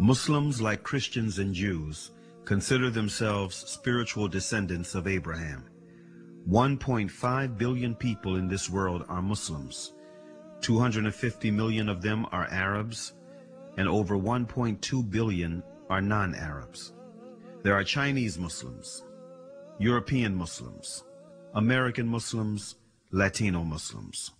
Muslims, like Christians and Jews, consider themselves spiritual descendants of Abraham. 1.5 billion people in this world are Muslims. 250 million of them are Arabs, and over 1.2 billion are non-Arabs. There are Chinese Muslims, European Muslims, American Muslims, Latino Muslims.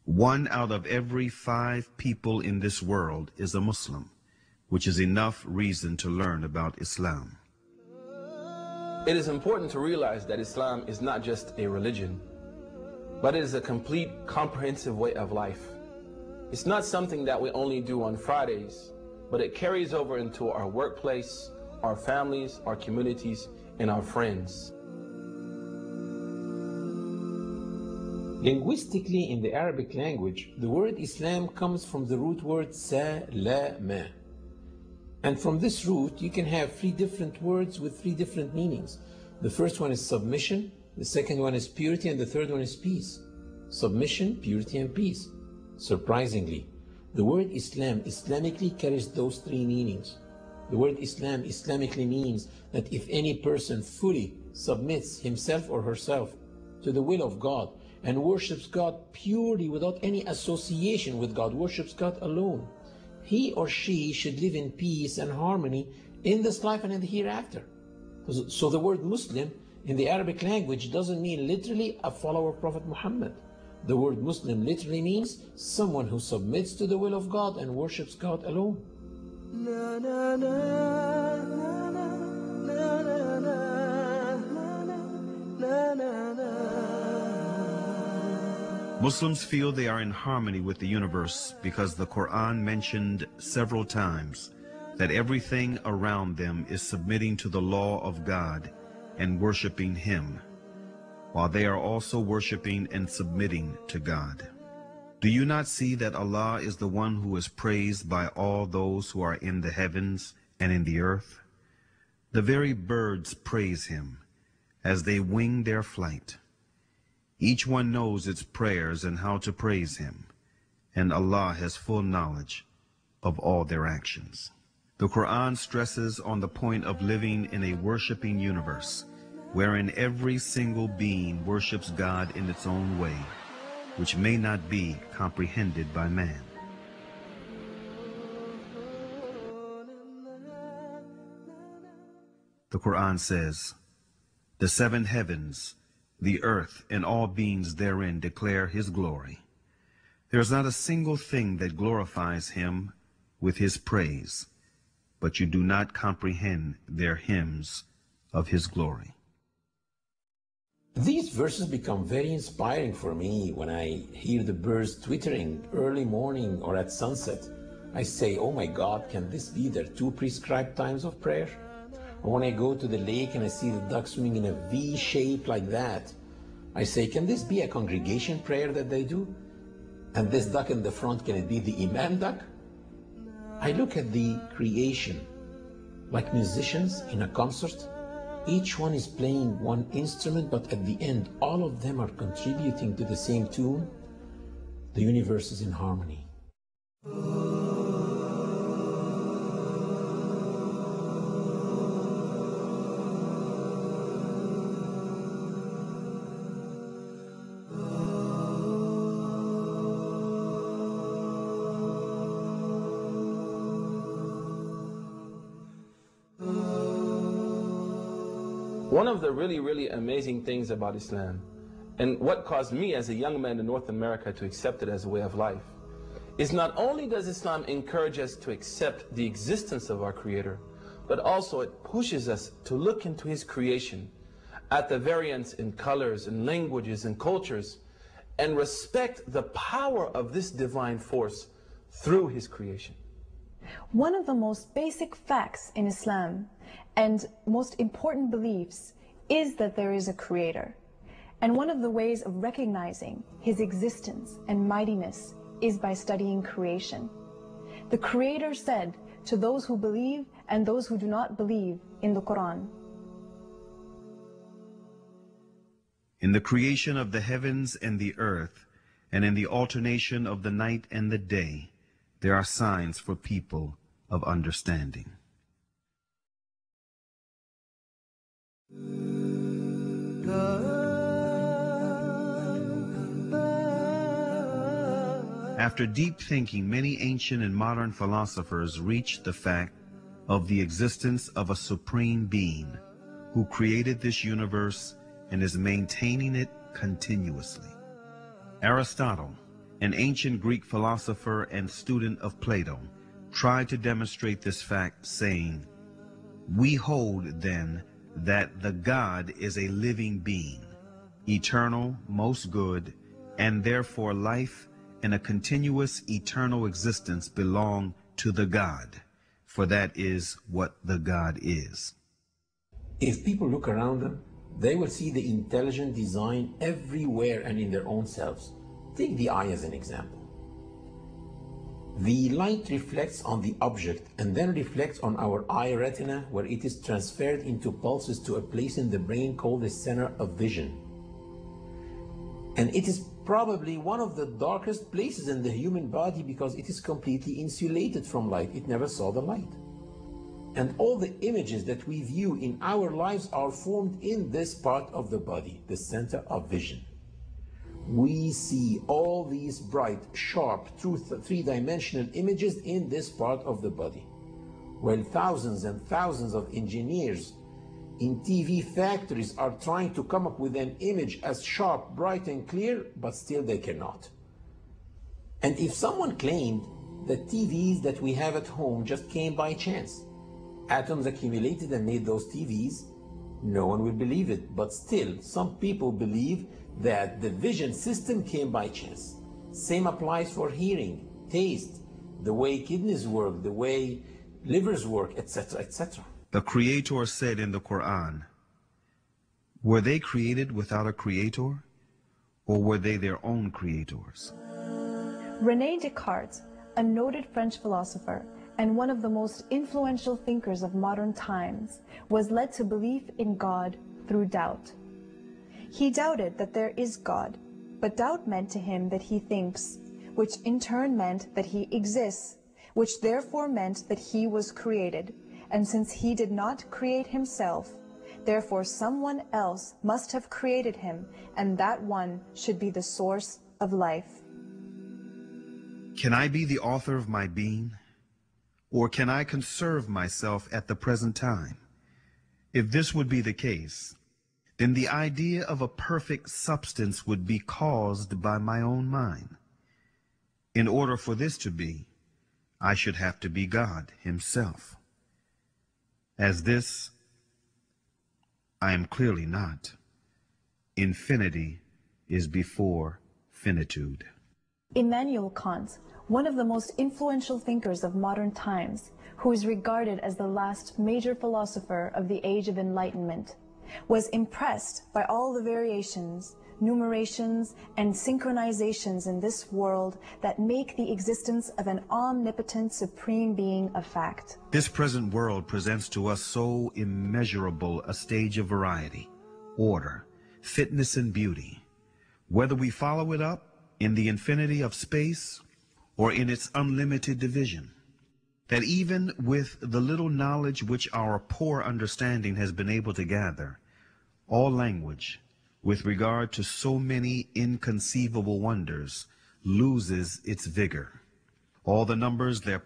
1 out of every 5 people in this world is a Muslim, which is enough reason to learn about Islam. It is important to realize that Islam is not just a religion, but it is a complete, comprehensive way of life. It's not something that we only do on Fridays, but it carries over into our workplace, our families, our communities, and our friends. Linguistically, in the Arabic language, the word Islam comes from the root word salama. And from this root, you can have 3 different words with 3 different meanings. The first one is submission, the second one is purity, and the third one is peace. Submission, purity, and peace. Surprisingly, the word Islam Islamically carries those 3 meanings. The word Islam Islamically means that if any person fully submits himself or herself to the will of God and worships God purely without any association with God, worships God alone, he or she should live in peace and harmony in this life and in the hereafter. So the word Muslim in the Arabic language doesn't mean literally a follower of Prophet Muhammad. The word Muslim literally means someone who submits to the will of God and worships God alone. Muslims feel they are in harmony with the universe because the Quran mentioned several times that everything around them is submitting to the law of God and worshiping Him, while they are also worshiping and submitting to God. Do you not see that Allah is the one who is praised by all those who are in the heavens and in the earth? The very birds praise Him as they wing their flight. Each one knows its prayers and how to praise Him, and Allah has full knowledge of all their actions. The Quran stresses on the point of living in a worshiping universe, wherein every single being worships God in its own way, which may not be comprehended by man. The Quran says, "The 7 heavens, the earth, and all beings therein declare His glory. There is not a single thing that glorifies Him with His praise, but you do not comprehend their hymns of His glory." These verses become very inspiring for me when I hear the birds twittering early morning or at sunset. I say, oh my God, can this be their 2 prescribed times of prayer? Or when I go to the lake and I see the ducks swimming in a V shape like that, I say, can this be a congregation prayer that they do? And this duck in the front, can it be the Imam duck? I look at the creation like musicians in a concert. Each one is playing one instrument, but at the end, all of them are contributing to the same tune. The universe is in harmony. One of the really amazing things about Islam, and what caused me as a young man in North America to accept it as a way of life, is not only does Islam encourage us to accept the existence of our Creator, but also it pushes us to look into His creation, at the variance in colors and languages and cultures, and respect the power of this divine force through His creation. One of the most basic facts in Islam and most important beliefs is that there is a Creator. And one of the ways of recognizing His existence and mightiness is by studying creation. The Creator said to those who believe and those who do not believe in the Quran, "In the creation of the heavens and the earth, and in the alternation of the night and the day, there are signs for people of understanding. After deep thinking, many ancient and modern philosophers reached the fact of the existence of a supreme being who created this universe and is maintaining it continuously. Aristotle, an ancient Greek philosopher and student of Plato, tried to demonstrate this fact, saying, "We hold, then, that the God is a living being, eternal, most good, and therefore life and a continuous eternal existence belong to the God, for that is what the God is." If people look around them, they will see the intelligent design everywhere and in their own selves. Take the eye as an example. The light reflects on the object and then reflects on our eye retina, where it is transferred into pulses to a place in the brain called the center of vision. And it is probably one of the darkest places in the human body because it is completely insulated from light. It never saw the light. And all the images that we view in our lives are formed in this part of the body, the center of vision. We see all these bright, sharp, three-dimensional images in this part of the body. While thousands and thousands of engineers in TV factories are trying to come up with an image as sharp, bright, and clear, but still they cannot. And if someone claimed that TVs that we have at home just came by chance, atoms accumulated and made those TVs, no one will believe it. But still, some people believe that the vision system came by chance. Same applies for hearing, taste, the way kidneys work, the way livers work, etc., etc. The Creator said in the Quran, "Were they created without a creator, or were they their own creators?" René Descartes, a noted French philosopher and one of the most influential thinkers of modern times, was led to belief in God through doubt. He doubted that there is God, but doubt meant to him that he thinks, which in turn meant that he exists, which therefore meant that he was created. And since he did not create himself, therefore someone else must have created him, and that one should be the source of life. Can I be the author of my being? Or can I conserve myself at the present time? If this would be the case, then the idea of a perfect substance would be caused by my own mind. In order for this to be, I should have to be God himself. As this, I am clearly not. Infinity is before finitude. Immanuel Kant, one of the most influential thinkers of modern times, who is regarded as the last major philosopher of the Age of Enlightenment, was impressed by all the variations, numerations, and synchronizations in this world that make the existence of an omnipotent supreme being a fact. This present world presents to us so immeasurable a stage of variety, order, fitness, and beauty, whether we follow it up in the infinity of space or in its unlimited division, that even with the little knowledge which our poor understanding has been able to gather, all language, with regard to so many inconceivable wonders, loses its vigor. All the numbers, their